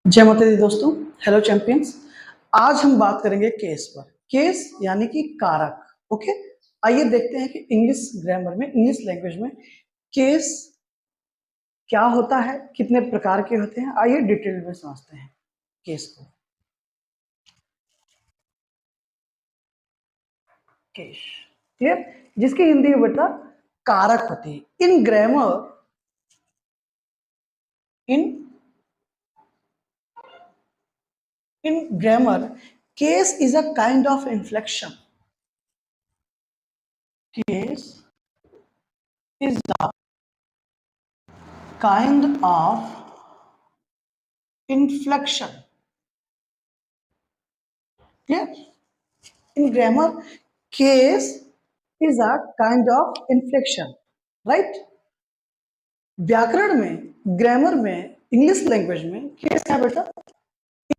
जय माता दी दोस्तों। Hello champions. आज हम बात करेंगे केस पर। केस यानी कि कारक। ओके, आइए देखते हैं कि इंग्लिश ग्रामर में, इंग्लिश लैंग्वेज में केस क्या होता है, कितने प्रकार के होते हैं। आइए डिटेल में समझते हैं केस को। केस क्लियर, जिसकी हिंदी में बेटा कारक होती है। इन grammar, in in grammar case is a kind of inflection. Case is a kind of inflection. Clear? In grammar, case is a kind of inflection. Right? व्याकरण में, ग्रामर में, इंग्लिश लैंग्वेज में केस क्या बेटा?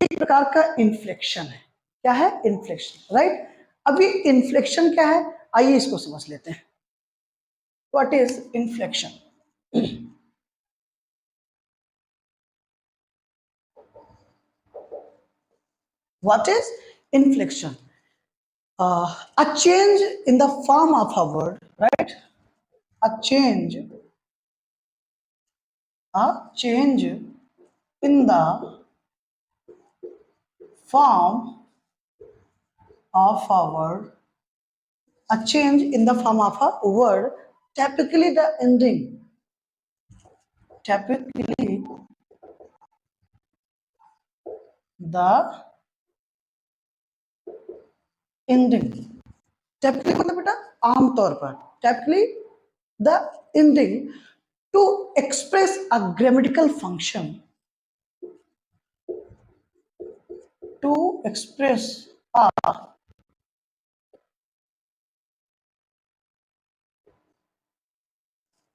एक प्रकार का इन्फ्लेक्शन है। क्या है? इन्फ्लेक्शन। राइट? अभी इन्फ्लेक्शन क्या है, आइए इसको समझ लेते हैं। What is inflection? What is inflection? A change in the form of a word, right? A change in the form of a word, a change in the form of a word, typically the ending, typically the ending, typically मतलब बेटा आमतौर पर, typically the ending to express a grammatical function, to express a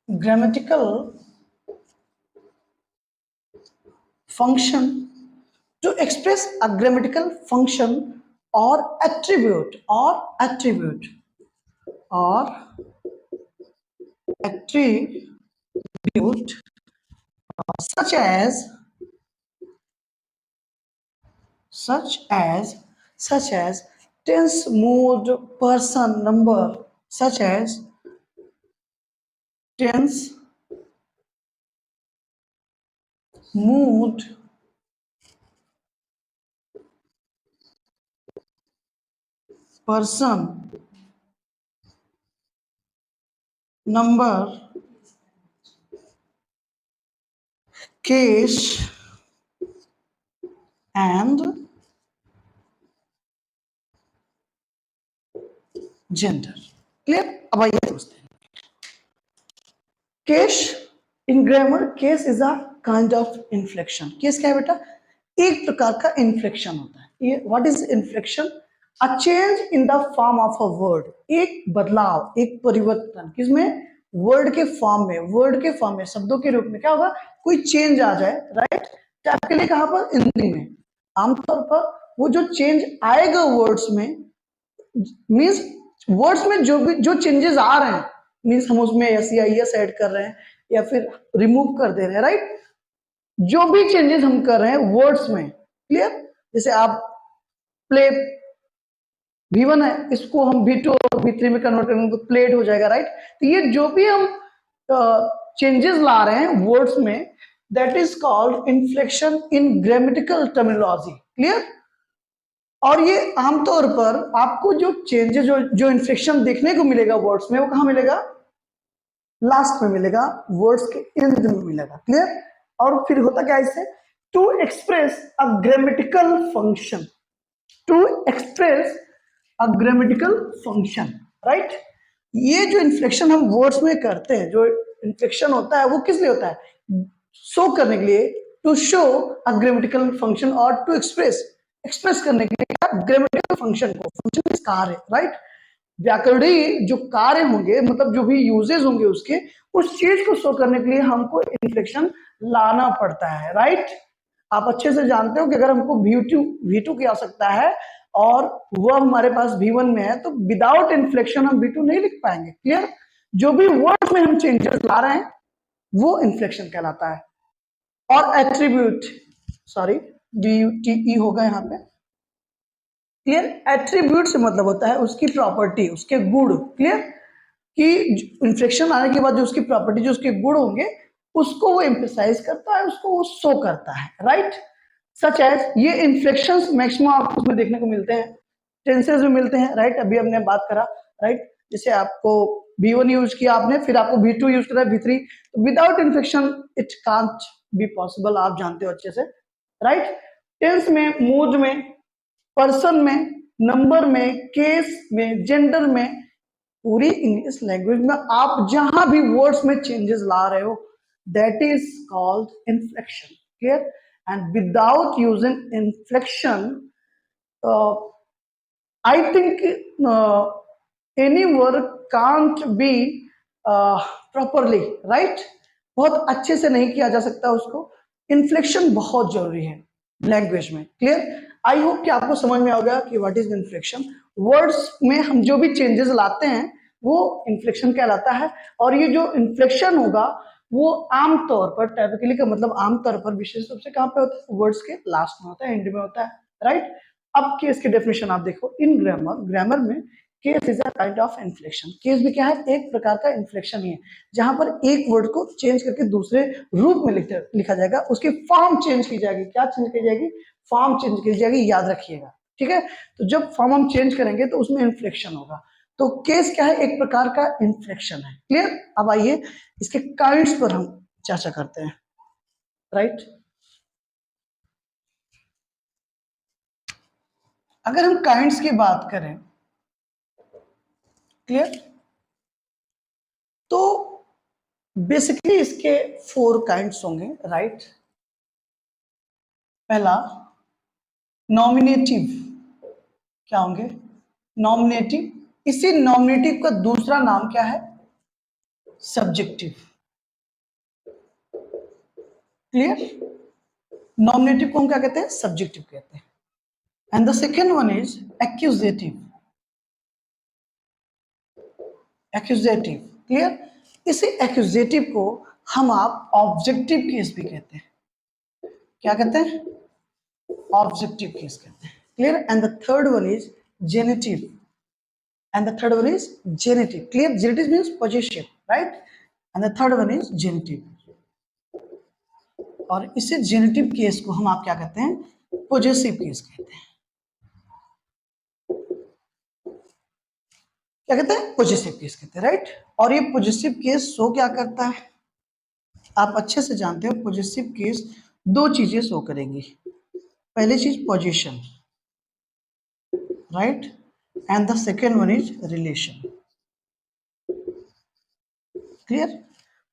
grammatical function, to express a grammatical function or attribute such as tense, mood, person, number, such as tense, mood, person, number, case and gender. Clear? अब आइए समझते हैं। Case in grammar, case is a kind of inflection. Case क्या है बेटा? एक प्रकार का इन्फ्लेक्शन होता है। ये what is inflection? A change in the form of a word, एक बदलाव, एक परिवर्तन। किसमें? वर्ड के फॉर्म में, वर्ड के फॉर्म में, शब्दों के रूप में क्या होगा? कोई चेंज आ जाए। राइट? आपके लिए कहां पर? हिंदी में। आमतौर पर वो जो चेंज आएगा वर्ड्स में, मीन्स वर्ड्स में जो भी जो चेंजेस आ रहे हैं, मीन्स हम उसमें एस या एस ऐड कर रहे हैं या फिर रिमूव कर दे रहे हैं। राइट? जो भी चेंजेस हम कर रहे हैं वर्ड्स में, क्लियर? जैसे आप प्ले V1 है, इसको हम V2 और V3 में कन्वर्ट करेंगे तो प्लेट हो जाएगा। राइट? तो ये जो भी हम चेंजेस ला रहे हैं वर्ड्स में, that is called inflection in grammatical terminology. Clear? और ये आमतौर पर आपको जो चेंजेस, जो इन्फ्लेक्शन देखने को मिलेगा वर्ड्स में, वो कहां मिलेगा? लास्ट में मिलेगा, वर्ड्स के एंड में मिलेगा। क्लियर? और फिर होता क्या इससे? To express a grammatical function, to express a grammatical function. Right? ये जो इन्फ्लेक्शन हम वर्ड्स में करते हैं, जो इन्फ्लेक्शन होता है वो किस लिए होता है? शो करने के लिए, to show a grammatical function, और टू एक्सप्रेस, एक्सप्रेस करने के लिए ग्रामेटिकल फंक्शन को। फंक्शन इज कार्य। राइट? व्याकरणिक जो कार्य होंगे, मतलब जो भी यूजेस होंगे उसके, उस चीज को शो करने के लिए हमको इन्फ्लेक्शन लाना पड़ता है। राइट? आप अच्छे से जानते हो कि अगर हमको V2 की आवश्यकता है और वह हमारे पास V1 में है, तो विदाउट इन्फ्लेक्शन हम V2 नहीं लिख पाएंगे। क्लियर? जो भी वर्ड में हम चेंजेस ला रहे हैं वो इन्फ्लेक्शन कहलाता है। और एट्रीब्यूट, सॉरी, DUTE होगा यहाँ पे। क्लियर। एट्रीब्यूट से मतलब होता है उसकी प्रॉपर्टी, उसके गुण। क्लियर, कि इन्फ्लेक्शन आने के बाद जो उसकी प्रॉपर्टी, जो उसके गुण होंगे, उसको वो एम्फेसाइज करता है, उसको वो शो करता है, राइट। सच एज, ये इन्फ्लेक्शन मैक्सिमम आपको उसमें देखने को मिलते हैं, टेंसेस में मिलते हैं, राइट। अभी हमने बात करा, राइट, जैसे आपको V1 यूज किया आपने, फिर आपको V2 यूज करा, V3, without inflection it can't be possible, आप जानते हो अच्छे से, राइट। टेंस में, मूड में, पर्सन में, नंबर में, केस में, जेंडर में, पूरी इंग्लिश लैंग्वेज में आप जहां भी वर्ड्स में चेंजेस ला रहे हो, that is called inflection. Clear. And without using inflection, I think any word can't be properly, right. बहुत अच्छे से नहीं किया जा सकता उसको। इन्फ्लेक्शन बहुत जरूरी है लैंग्वेज में। क्लियर। आई होप कि आपको समझ में आ गया कि व्हाट इज इन्फ्लेक्शन। वर्ड्स में हम जो भी चेंजेस लाते हैं वो इन्फ्लेक्शन कहलाता है। और ये जो इन्फ्लेक्शन होगा वो आमतौर पर, टाइपिकली का मतलब आमतौर पर, विशेष रूप से कहाँ पे होता है, वर्ड्स के लास्ट में होता है, एंड में होता है, राइट। अब केस की डेफिनेशन आप देखो इन ग्रामर। ग्रामर में case is a kind of inflection. Case भी क्या है, एक प्रकार का इन्फ्लेक्शन ही है, जहां पर एक वर्ड को चेंज करके दूसरे रूप में लिखा जाएगा, उसकी फॉर्म चेंज की जाएगी। क्या चेंज की जाएगी, फॉर्म चेंज की जाएगी, याद रखिएगा, ठीक है। तो जब फॉर्म हम चेंज करेंगे तो उसमें इन्फ्लेक्शन होगा। तो केस क्या है, एक प्रकार का इन्फ्लेक्शन है। क्लियर। अब आइए इसके काइंड्स पर हम चर्चा करते हैं, राइट। अगर हम काइंड्स की बात करें, क्लियर, तो बेसिकली इसके 4 काइंड्स होंगे, राइट। पहला नॉमिनेटिव। क्या होंगे, नॉमिनेटिव। इसी नॉमिनेटिव का दूसरा नाम क्या है, सब्जेक्टिव। क्लियर। नॉमिनेटिव को हम क्या कहते हैं, सब्जेक्टिव कहते हैं। And the second one is accusative. Accusative. Clear. इसी एक्यूजेटिव को हम आप ऑब्जेक्टिव केस भी कहते हैं। क्या कहते हैं, ऑब्जेक्टिव केस कहते हैं। Clear. And the third one is generative. and the third one is genitive. Clear. Genitive means possessive, right? And the third one is genitive. और इसे जेनेटिव केस को हम आप क्या कहते हैं, पोजेसिव केस कहते हैं। क्या कहते हैं, पोजेसिव केस कहते हैं, राइट। और ये पोजेसिव केस शो क्या करता है, आप अच्छे से जानते हो, पोजेसिव केस 2 चीजें शो करेंगी। पहली चीज position, right, and the second one is relation. Clear.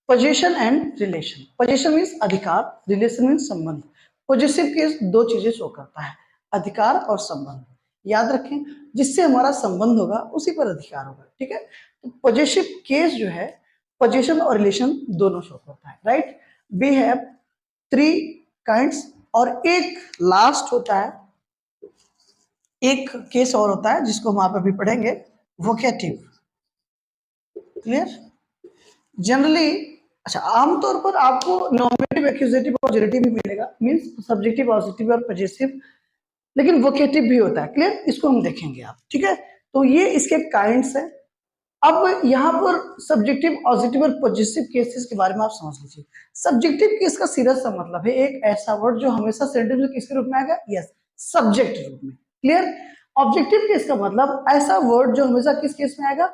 Position and relation. Position means अधिकार, रिलेशन मीन्स संबंध। पोजेसिव केस 2 चीजें शो करता है, अधिकार और संबंध। याद रखें, जिससे हमारा संबंध होगा उसी पर अधिकार होगा, ठीक है। तो पोजेसिव केस जो है, पोजीशन और रिलेशन दोनों शो करता है, राइट। We have 3 kinds. और एक लास्ट होता है, एक केस और होता है जिसको हम आप अभी पढ़ेंगे, वोकेटिव। क्लियर। जनरली, अच्छा, आमतौर पर आपको नॉमिनेटिव, एक्यूजेटिव और जेनेटिव भी मिलेगा, मींस सब्जेक्टिव, पॉजिटिव और पजेसिव, लेकिन वोकेटिव भी होता है। क्लियर। इसको हम देखेंगे आप, ठीक है। तो ये इसके काइंड्स है। अब यहाँ पर सब्जेक्टिव, पॉजिटिव और पजेसिव केसेस के बारे में आप समझ लीजिए। सब्जेक्टिव केस का सीधा सा मतलब है एक ऐसा वर्ड जो हमेशा सेंटेंस में किसके रूप में आएगा, यस, सब्जेक्ट रूप में। क्लियर। ऑब्जेक्टिव केस का मतलब ऐसा वर्ड जो हमेशा किस केस में आएगा,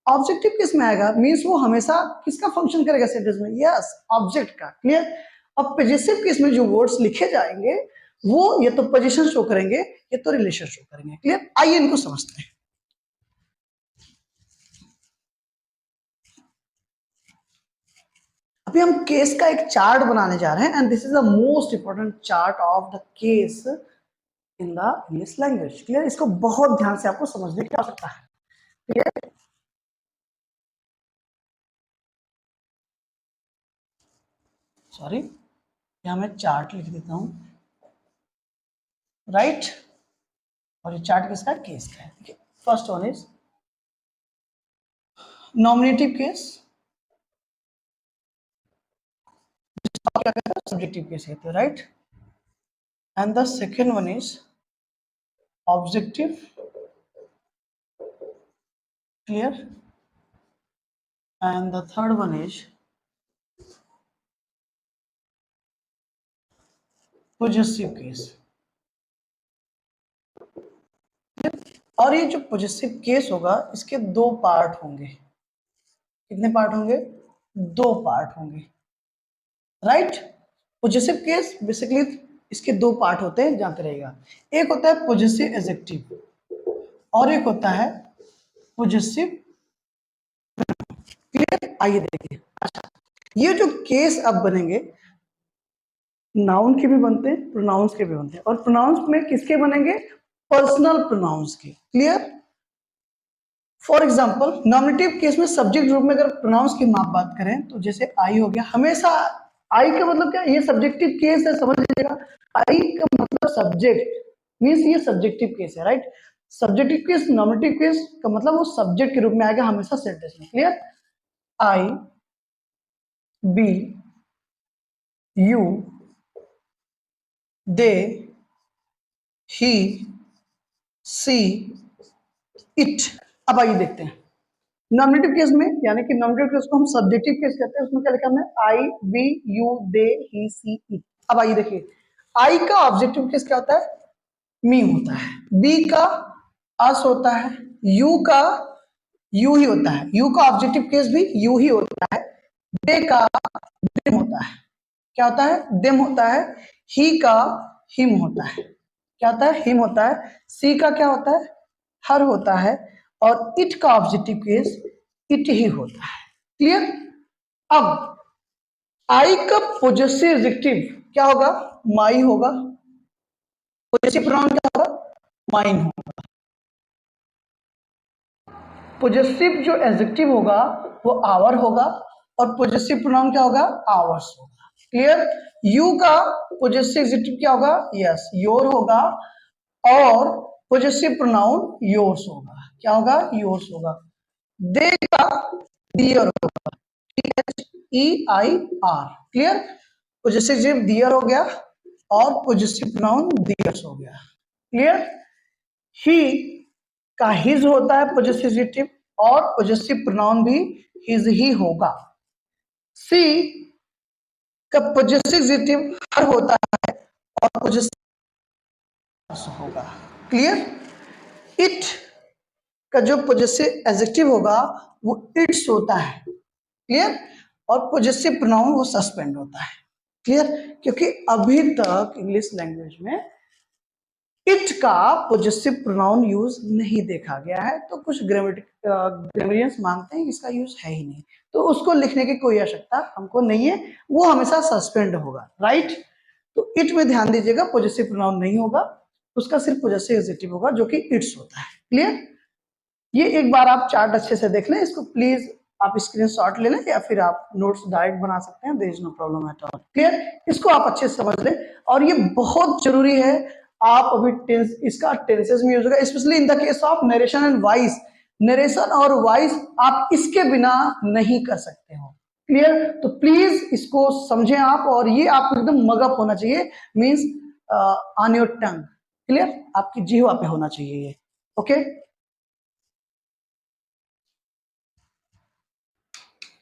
ऑब्जेक्टिव केस में आएगा, मींस वो हमेशा किसका फंक्शन करेगा सेंटेंस में, यस, ऑब्जेक्ट का। क्लियर। अब पजेसिव केस में जो वर्ड्स लिखे जाएंगे वो या तो पोजीशन शो करेंगे या तो रिलेशन शो करेंगे। क्लियर। आइए इनको समझते हैं। अभी हम केस का एक चार्ट बनाने जा रहे हैं, and this is the most important chart of the case in the English language. Clear. इसको बहुत ध्यान से आपको समझने की आवश्यकता है। क्लियर। सॉरी, यहां मैं चार्ट लिख देता हूं, राइट। और ये चार्ट किसका, केस का है। First one is nominative case, क्या कहते हैं, सब्जेक्टिव केस कहते हैं, right. and the second one is objective, clear, and the third one is possessive case. और ये जो possessive case होगा इसके दो पार्ट होंगे. कितने पार्ट होंगे? दो पार्ट होंगे, राइट. पोजेसिव केस बेसिकली इसके दो पार्ट होते हैं, जानते रहेगा. एक होता है पोजेसिव एडजेक्टिव और एक होता है पोजेसिव. क्लियर? आइए देखिए. अच्छा, ये जो केस अब बनेंगे नाउन के भी बनते हैं, प्रोनाउंस के भी बनते हैं. और प्रोनाउंस में किसके बनेंगे? पर्सनल प्रोनाउंस के. Clear? For example nominative case में सब्जेक्ट रूप में अगर प्रोनाउंस की आप बात करें तो जैसे आई हो गया, हमेशा आई का मतलब क्या? ये सब्जेक्टिव केस है, समझ लीजिएगा. आई का मतलब सब्जेक्ट मीन्स ये सब्जेक्टिव केस है, right. Subjective case nominative case का मतलब वो सब्जेक्ट के रूप में आएगा हमेशा सेंटेंस में. Clear? I, we, you, they, he, she, it. अब आइए देखते हैं नॉमिनेटिव केस में, यानी कि नॉमिनेटिव केस को हम सब्जेक्टिव केस कहते हैं. उसमें क्या लिखा हमने? I, we, you, they, he, she, it. अब आइए देखिए, आई का ऑब्जेक्टिव केस क्या होता है? मी होता है. बी का अस होता है. यू का यू ही होता है. यू का ऑब्जेक्टिव केस भी यू ही होता है. दे का देम होता है. क्या होता है? देम होता है. ही का हिम होता है. क्या होता है? हिम होता है. सी का क्या होता है? हर होता है. और इट का ऑब्जेक्टिव केस इट ही होता है. क्लियर? अब आई का पोजेसिव एडजेक्टिव क्या होगा? माई होगा. पोजेसिव प्रोनाउन क्या होगा? माइन होगा. पोजेसिव जो एडजेक्टिव होगा वो आवर होगा और पोजेसिव प्रोनाउन क्या होगा? आवर्स होगा. क्लियर? यू का पोजेसिव एडजेक्टिव क्या होगा? यस, योर होगा. और पोजेसिव प्रोनाउन योर्स होगा. क्या होगा? योर्स होगा. दे का डियर होगा. EIR. क्लियर? पोजेसिव डियर हो गया और पोजेसिव प्रोनाउन डियर्स हो गया. क्लियर? ही का हिज होता है पोजेसिव एडजेक्टिव और पोजेसिव प्रोनाउन भी हिज ही होगा. सी का पोजेसिव एडजेक्टिव हर होता है और पोजेसिव होगा. क्लियर? इट का जो पोजेसिव एडजेक्टिव होगा वो इट्स होता है. क्लियर? और पोजेसिव प्रोनाउन वो सस्पेंड होता है. क्लियर? क्योंकि अभी तक इंग्लिश लैंग्वेज में इट का पोजेसिव प्रोनाउन यूज नहीं देखा गया है. तो कुछ ग्रामरियंस मानते हैं इसका यूज है ही नहीं, तो उसको लिखने की कोई आवश्यकता हमको नहीं है. वो हमेशा सस्पेंड होगा, राइट. तो इट में ध्यान दीजिएगा, पोजेसिव प्रोनाउन नहीं होगा, उसका सिर्फ पोजेसिव एडजेक्टिव होगा जो कि इट्स होता है. क्लियर? ये एक बार आप चार्ट अच्छे से देख लें इसको. प्लीज आप स्क्रीनशॉट ले लें या फिर आप नोट्स डायरेक्ट बना सकते हैं. There is no problem at all. Clear? इसको आप अच्छे से समझ लें. और ये बहुत जरूरी है. आप अभी टेंस इसका टेंसेस में यूज होगा, specially in the case of narration and voice. Narration और वॉइस आप इसके बिना नहीं कर सकते हो. क्लियर? तो प्लीज इसको समझें आप, और ये आपको एकदम मगअप होना चाहिए. Means on your tongue. Clear? आपकी जीवा पे होना चाहिए ये. ओके.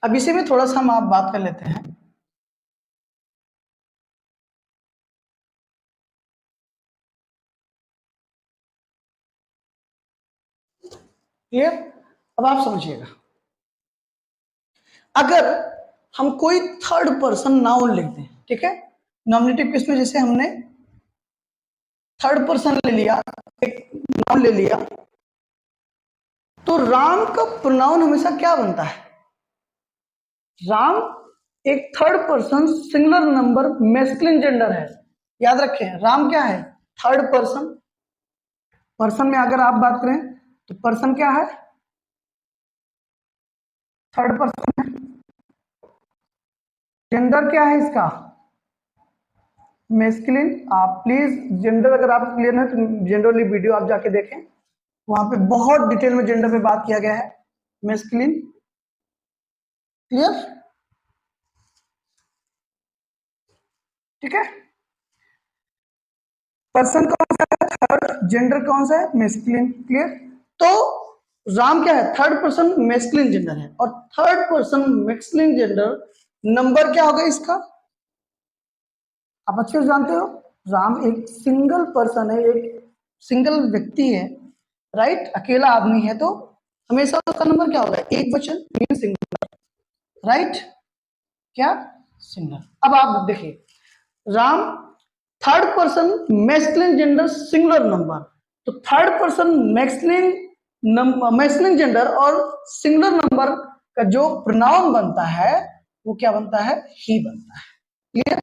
अब इसी में थोड़ा सा हम आप बात कर लेते हैं. क्लियर? अब आप समझिएगा, अगर हम कोई थर्ड पर्सन नाउन लिख दें, ठीक है, नॉमिनेटिव केस में जैसे हमने थर्ड पर्सन ले लिया, एक नाउन ले लिया, तो राम का प्रोनाउन हमेशा क्या बनता है? राम एक third person singular number masculine gender है. याद रखें, राम क्या है? Third person. पर्सन में अगर आप बात करें तो पर्सन क्या है? थर्ड पर्सन है. जेंडर क्या है इसका? मेस्कुलिन. आप प्लीज जेंडर अगर आप क्लियर है तो जनरली वीडियो आप जाके देखें, वहां पे बहुत डिटेल में जेंडर पे बात किया गया है. मेस्कुलिन. क्लियर? ठीक है. पर्सन कौन सा है, थर्ड, जेंडर कौन सा है, मेस्कुलिन, क्लियर। तो राम क्या है, थर्ड पर्सन मेस्कुलिन जेंडर है, और third person masculine gender number क्या होगा इसका, आप अच्छे से जानते हो, राम एक सिंगल पर्सन है, एक सिंगल व्यक्ति है, राइट, अकेला आदमी है, तो हमेशा उसका नंबर क्या होगा, एक वचन मीन सिंगल, राइट, क्या, सिंगल। अब आप देखिए Ram third person masculine gender singular number, तो थर्ड पर्सन मैस्कुलिन जेंडर और सिंगुलर नंबर का जो प्रोनाउन बनता है वो क्या बनता है, ही बनता है, क्लियर।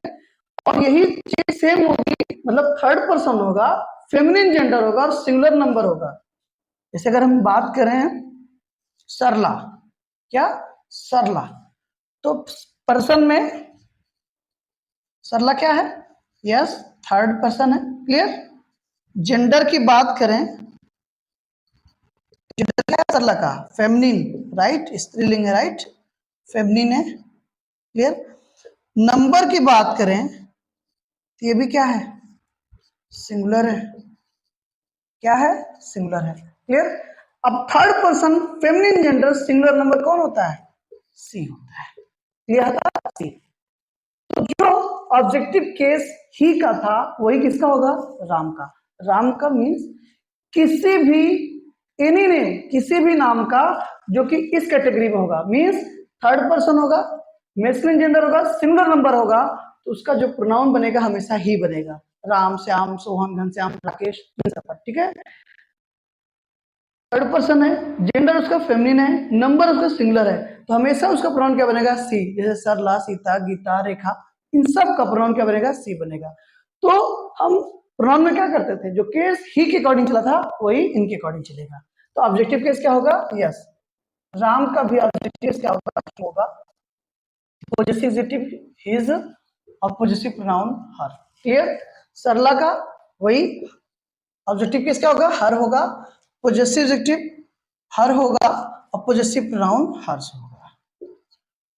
और यही चीज सेम होगी, मतलब थर्ड पर्सन होगा, फेमिनिन जेंडर होगा और सिंगुलर नंबर होगा। जैसे अगर हम बात करें सरला, क्या, सरला, तो पर्सन में सरला क्या है, यस, थर्ड पर्सन है, क्लियर। जेंडर की बात करें, जेंडर क्या है सरला का, फेमिनिन, राइट, स्त्रीलिंग है, राइट, फेमिनिन है, क्लियर। नंबर की बात करें तो ये भी क्या है, सिंगुलर है, क्या है, सिंगुलर है, क्लियर। अब third person feminine gender singular number कौन होता है, सी होता है, क्लियर था, सी। तो जो ऑब्जेक्टिव केस ही का था वही किसका होगा, राम का। राम का मीन्स किसी भी, एनी नेम, किसी भी नाम का जो कि इस कैटेगरी में होगा, मीन्स थर्ड पर्सन होगा, मेस्कुलिन जेंडर होगा, सिंगुलर नंबर होगा, तो उसका जो प्रोनाउन बनेगा हमेशा ही बनेगा, राम, श्याम, सोहन, घनश्याम, राकेश, ठीक है। थर्ड पर्सन है, जेंडर उसका फेमिनिन है, नंबर उसका सिंगुलर है, तो हमेशा उसका प्रोनाउन क्या बनेगा, सी। जैसे सरला, सीता, गीता, रेखा, इन सब का प्रोनाउन क्या बनेगा, सी बनेगा। तो हम प्रोनाउन में क्या करते थे, जो केस ही के अकॉर्डिंग चला था वही इनके अकॉर्डिंग चलेगा। तो ऑब्जेक्टिव केस क्या होगा, यस, राम का भी ऑब्जेक्टिव क्या होगा, पोजेसिव हिज और पोजेसिव प्रोनाउन हर, क्लियर। सरला का वही ऑब्जेक्टिव केस क्या होगा, हर होगा, पोजेसिव एडजेक्टिव हर होगा और पोजेसिव प्रोनाउन हर्स होगा,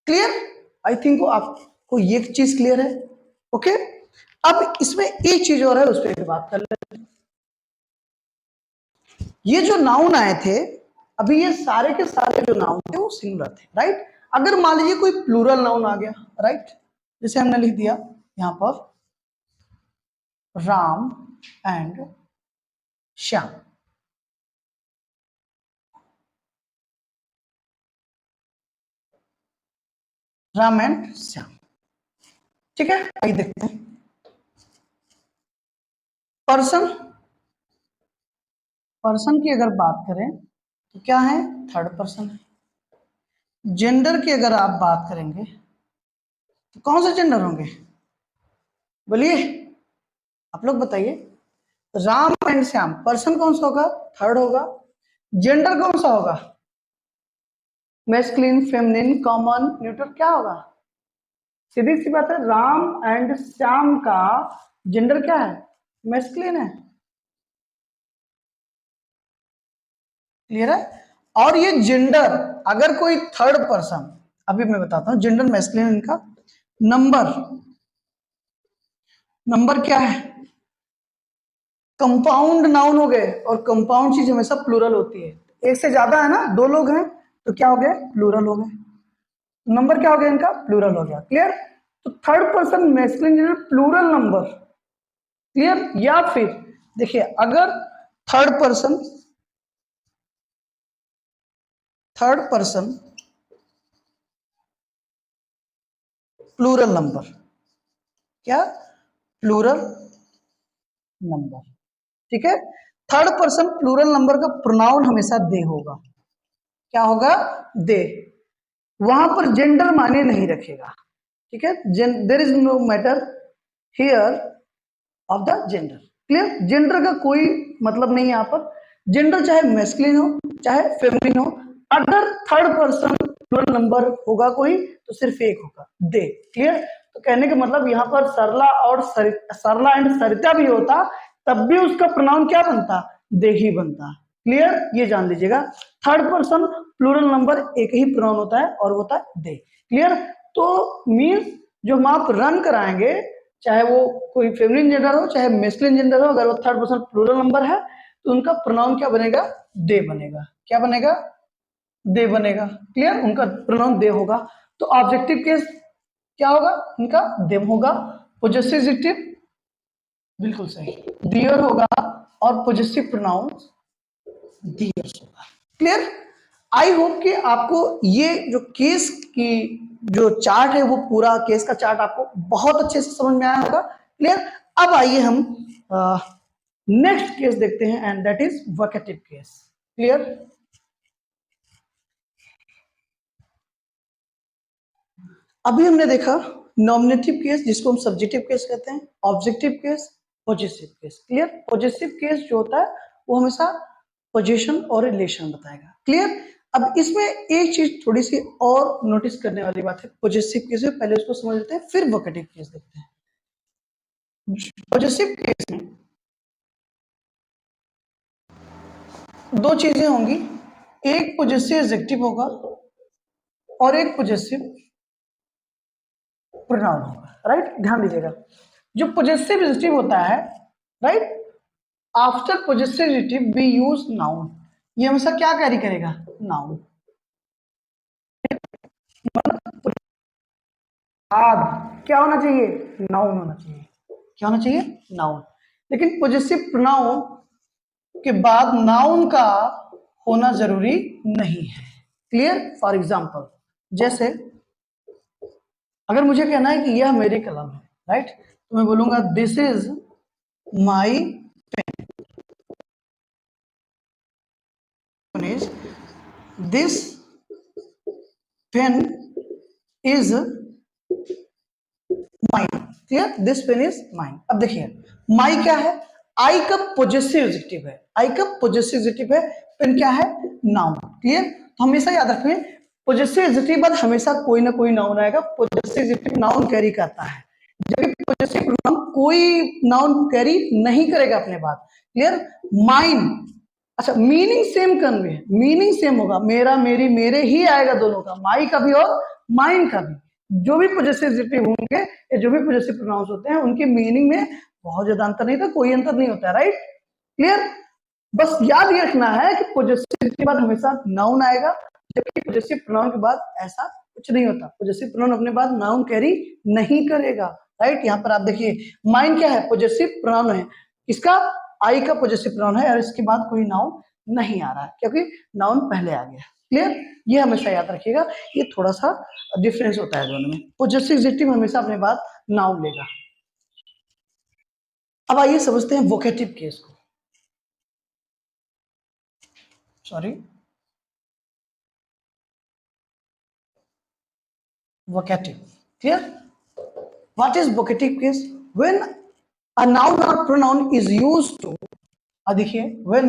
क्लियर। आई थिंक आपको ये चीज क्लियर है, ओके। अब इसमें एक चीज और है, उस पर बात कर लेते हैं। ये जो नाउन आए थे अभी, ये सारे के सारे जो नाउन थे वो सिंगुलर थे, राइट। अगर मान लीजिए कोई प्लूरल नाउन आ गया, राइट, जैसे हमने लिख दिया यहां पर राम एंड श्याम, राम एंड श्याम, ठीक है। आइए देखते हैं पर्सन, पर्सन की अगर बात करें तो क्या है, थर्ड पर्सन है। जेंडर की अगर आप बात करेंगे तो कौन से जेंडर होंगे, बोलिए, आप लोग बताइए। राम एंड श्याम, पर्सन कौन सा होगा, थर्ड होगा। जेंडर कौन सा होगा, मैस्कुलिन, फेमिनिन, कॉमन, न्यूट्रल, क्या होगा, सीधी सी बात है, राम एंड श्याम का जेंडर क्या है, मैस्कुलिन है, क्लियर है। और ये जेंडर अगर कोई थर्ड पर्सन, अभी मैं बताता हूं जेंडर मैस्कुलिन इनका, नंबर, नंबर क्या है, कंपाउंड नाउन हो गए, और कंपाउंड चीज हमेशा प्लूरल होती है, एक से ज्यादा है ना, दो लोग हैं तो क्या हो गए, प्लूरल हो गए, नंबर क्या हो गया इनका, प्लूरल हो गया, क्लियर। तो third person masculine gender plural number, clear. या फिर देखिए अगर third person, third person plural number, क्या, प्लूरल नंबर, ठीक है। थर्ड पर्सन प्लूरल नंबर का प्रोनाउन हमेशा दे होगा, क्या होगा, दे, वहां पर जेंडर माने नहीं रखेगा, ठीक है। There is no matter here of the gender, clear. Gender का कोई मतलब नहीं है यहाँ पर, जेंडर चाहे मैस्कुलिन हो चाहे फेमिनिन हो, अगर थर्ड पर्सन प्लूरल नंबर होगा कोई तो सिर्फ एक होगा, दे, क्लियर। तो कहने का मतलब यहाँ पर सरला और सरला एंड सरिता भी होता तब भी उसका प्रोनाउन क्या बनता, दे ही बनता, क्लियर, ये जान लीजिएगा। थर्ड पर्सन प्लूरल नंबर एक ही प्रोनाउन होता है और वो होता है दे, क्लियर। तो मीन्स जो हम आप रन कराएंगे चाहे वो कोई फेमिनिन जेंडर हो चाहे मेस्कुलिन जेंडर हो, अगर वो थर्ड पर्सन प्लूरल नंबर है तो उनका प्रोनाउन क्या बनेगा? दे बनेगा। क्या बनेगा? दे बनेगा। क्लियर? उनका प्रोनाउन दे होगा। तो ऑब्जेक्टिव केस क्या होगा? उनका देम होगा। पोजेसिव बिल्कुल सही, दियर होगा। और पोजेसिव प्रोनाउन दियर्स होगा। क्लियर? आई होप कि आपको ये जो केस की जो चार्ट है वो पूरा केस का चार्ट आपको बहुत अच्छे से समझ में आया होगा। क्लियर? अब आइए हम नेक्स्ट केस देखते हैं and that is vocative case. Clear? अभी हमने देखा नॉमिनेटिव केस जिसको हम सब्जेक्टिव केस कहते हैं, objective case, positive case. Clear? Positive case जो होता है वो हमेशा पोजीशन और रिलेशन बताएगा। क्लियर? अब इसमें एक चीज थोड़ी सी और नोटिस करने वाली बात है पॉजिटिव केस में, पहले उसको समझ लेते हैं फिर वोकेटिव केस देखते हैं। पॉजिटिव केस में दो चीजें होंगी, एक पॉजिटिव एडजेक्टिव होगा और एक पॉजिटिव प्रोनाउन होगा। राइट? ध्यान दीजिएगा, जो पॉजिटिव एडजेक्टिव होता है, right, after positive adjective we use noun. ये हमेशा क्या कैरी करेगा? नाउन। बाद क्या होना चाहिए? नाउन होना चाहिए। क्या होना चाहिए? नाउन। लेकिन पॉजिटिव प्रोनाउन के बाद नाउन का होना जरूरी नहीं है। क्लियर? फॉर एग्जाम्पल, जैसे अगर मुझे कहना है कि यह मेरी कलम है, राइट, तो मैं बोलूंगा this is my pen. This pen is mine. Clear? This pen is mine. अब देखिए माई क्या है? आई का पॉजिटिव एडजेक्टिव है। आई का पॉजिटिव एडजेक्टिव है। पेन क्या है? नाउन। क्लियर? तो हमेशा याद रखें पॉजिटिव एडजेक्टिव बाद हमेशा कोई ना कोई नाउन आएगा। पॉजिटिव एडजेक्टिव नाउन कैरी करता है, जबकि पॉजिटिव प्रोनाउन कोई नाउन कैरी नहीं करेगा अपने बाद। क्लियर? माइन, अच्छा मीनिंग सेम कन्वे है, मीनिंग सेम होगा, मेरा मेरी मेरे ही आएगा दोनों का, माई का भी और माइन का भी। जो भी पॉजिटिव एडजेक्टिव होंगे या जो भी पॉजिटिव प्रोनाउंस होते हैं उनके मीनिंग में बहुत ज्यादा अंतर नहीं था, कोई अंतर नहीं होता है। राइट? क्लियर? बस याद ये रखना है कि पॉजिटिव के बाद हमेशा नाउन आएगा, जबकि पॉजिटिव प्रोनाउन के बाद ऐसा कुछ नहीं होता। पॉजिटिव प्रोनाउन अपने बाद नाउन कैरी नहीं करेगा। राइट? यहाँ पर आप देखिए माइन क्या है? पॉजिटिव प्रोनाउन है। इसका आई का पॉजिटिव प्रोनाउन है और इसके बाद कोई नाउन नहीं आ रहा है क्योंकि नाउन पहले आ गया। क्लियर? ये हमेशा याद रखिएगा, ये थोड़ा सा डिफरेंस होता है दोनों में। पॉजिटिव एडजेक्टिव हमेशा अपने बाद नाउन लेगा। अब आइए समझते हैं वोकेटिव केस को। Sorry, vocative. Clear? What is vocative case? When a noun or pronoun is used to, देखिए, when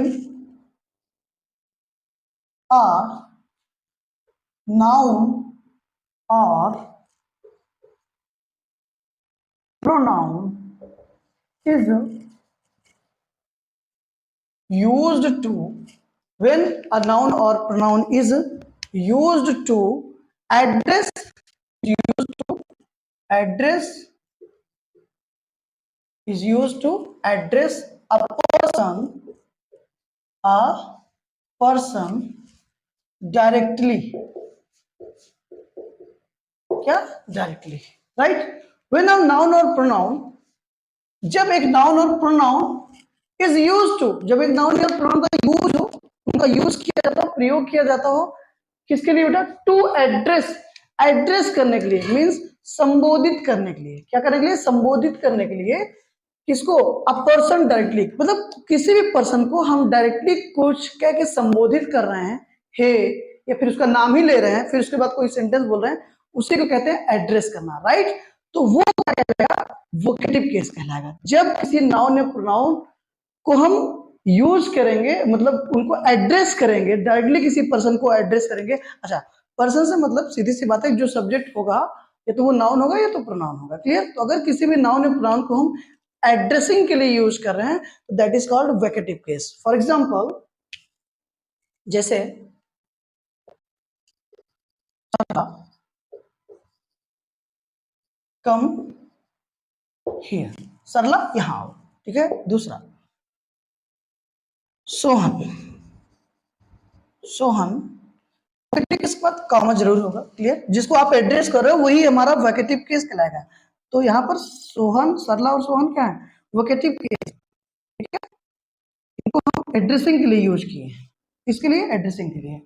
a noun or pronoun is used to, when a noun or pronoun is used to address, used to address, is used to address person, a person directly. क्या? Directly. Right? When a noun और pronoun, जब एक noun और pronoun is use to, जब एक noun और pronoun का use हो, उनका यूज किया जाता हो, प्रयोग किया जाता हो, किसके लिए बेटा? टू एड्रेस, एड्रेस करने के लिए, मीन्स संबोधित करने के लिए। क्या करने के लिए? संबोधित करने के लिए। किसको? अ पर्सन डायरेक्टली, मतलब किसी भी पर्सन को हम डायरेक्टली कुछ कह के संबोधित कर रहे हैं, हे, या फिर उसका नाम ही ले रहे हैं, फिर उसके बाद कोई सेंटेंस बोल रहे हैं, उसी को कहते हैं एड्रेस करना। राइट? तो वो क्या कहलाएगा? वोकेटिव केस कहलाएगा। जब किसी नाउन या प्रोनाउन को हम यूज करेंगे, मतलब उनको एड्रेस करेंगे, डायरेक्टली किसी पर्सन को एड्रेस करेंगे। अच्छा, पर्सन से मतलब सीधी सी बात है, जो सब्जेक्ट होगा या तो वो नाउन होगा या तो प्रोनाउन होगा। क्लियर? तो अगर किसी भी नाउन या प्रोनाउन को हम एड्रेसिंग के लिए यूज कर रहे हैं तो that is called vocative case. For example, जैसे कम हियर, सरला यहां आओ, ठीक है। दूसरा सोहन, सोहन वोकेटिव केस के बाद कॉमा जरूर होगा, क्लियर। जिसको आप एड्रेस कर रहे हो वही हमारा वोकेटिव केस कहलाएगा। तो यहाँ पर सोहन, सरला और सोहन क्या है, वोकेटिव केस, ठीक है। इनको हम एड्रेसिंग के लिए यूज किए हैं, इसके लिए एड्रेसिंग के लिए,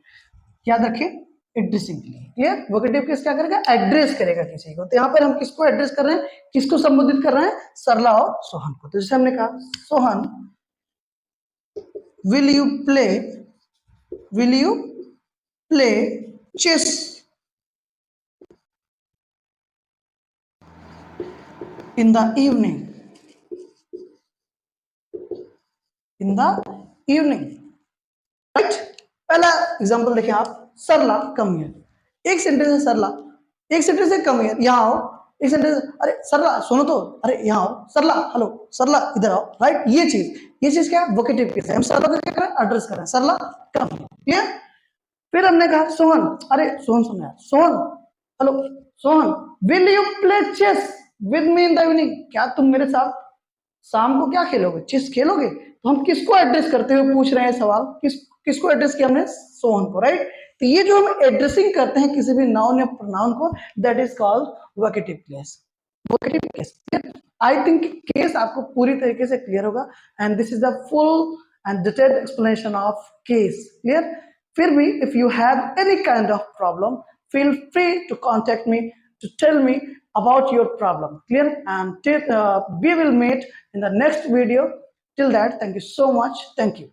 याद रखिए, एड्रेसिंग के लिए, क्लियर। वोकेटिव केस क्या करेगा, एड्रेस करेगा किसी को। तो यहाँ पर हम किसको एड्रेस कर रहे हैं, किसको संबोधित कर रहे हैं, सरला और सोहन को। तो जैसे हमने कहा, Sohan will you play, will you play chess in the evening, in the evening, right। पहला एग्जांपल देखिए आप, सरला कम हियर, एक सेंटेंस है सरला, एक सेंटेंस है कम हियर, यहाँ आओ, एक सेंटेंस, अरे सरला सुनो तो, अरे यहाँ आओ, सरला हेलो, सरला इधर आओ, राइट। ये चीज क्या है, वोकेटिव केस है। हम सरला को क्या कर रहे हैं, एड्रेस कर रहे हैं, सरला कम हियर, क्लियर। फिर हमने कहा सोहन, अरे सोहन सुन यार, Sohan hello, Sohan will you play chess with me in the evening, क्या तुम मेरे साथ शाम को क्या खेलोगे, चेस खेलोगे। तो हम किसको एड्रेस करते हुए पूछ रहे हैं सवाल, किसको एड्रेस किया हमने, सोहन को, राइट। तो ये जो हम एड्रेसिंग करते हैं किसी भी नाउन या प्रोनाउन को, that is called vocative case, vocative case. I think case आपको पूरी तरीके से क्लियर होगा, and this is the full and detailed explanation of case, clear. फिर भी if you have any kind of problem, feel free to contact me to tell me about your problem, clear। And we will meet in the next video. Till that, thank you so much, thank you.